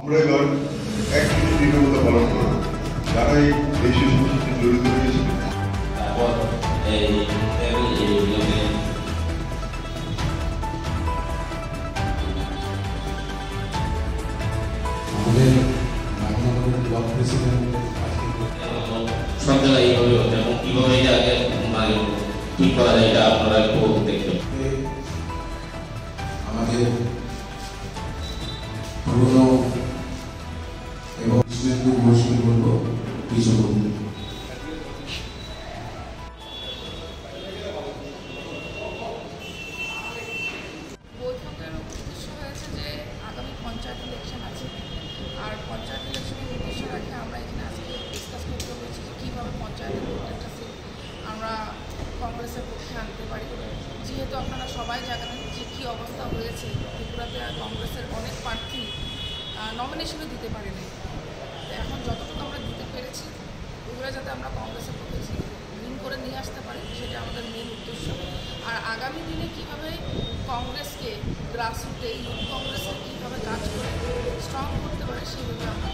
আমরা এবার এক মিনিট নীরবতা পালন করব যারা এই দেশের সাথে জড়িত রয়েছে। তারপর আমাদের বাংলাদেশের ব্লক প্রেসিডেন্ট সব জায়গায় এইভাবে হচ্ছে এবং কীভাবে এটা আগে মানে ঠিক করা যায় এটা আপনারা একটু দেখবেন। আমাদের পুরনো এবং মৌসুমী বলবো কিছু বলবো। বৈঠকের উদ্দেশ্য হয়েছে যে আগামী পঞ্চায়েত ইলেকশন আছে, আর পঞ্চায়েত ইলেকশনের উদ্দেশ্য রাখে আমরা এখানে আজকে ডিসকাস করতে হয়েছি যে কীভাবে পঞ্চায়েতের প্রত্যেকটা সিট আমরা কংগ্রেসের পক্ষে আনতে পারি। যেহেতু আপনারা সবাই জানেন যে কী অবস্থা হয়েছে, ত্রিপুরাতে কংগ্রেসের অনেক প্রার্থী নমিনেশনও দিতে পারেনি। এখন যতটুকু আমরা দিতে পেরেছি ওগুলো যাতে আমরা কংগ্রেসের পক্ষে উইন করে নিয়ে আসতে পারি সেটা আমাদের মেন উদ্দেশ্য। আর আগামী দিনে কীভাবে কংগ্রেসকে গ্রাসরুটে ইউথ কংগ্রেসকে কীভাবে কাজ করে স্ট্রং করতে পারে সেভাবে আমরা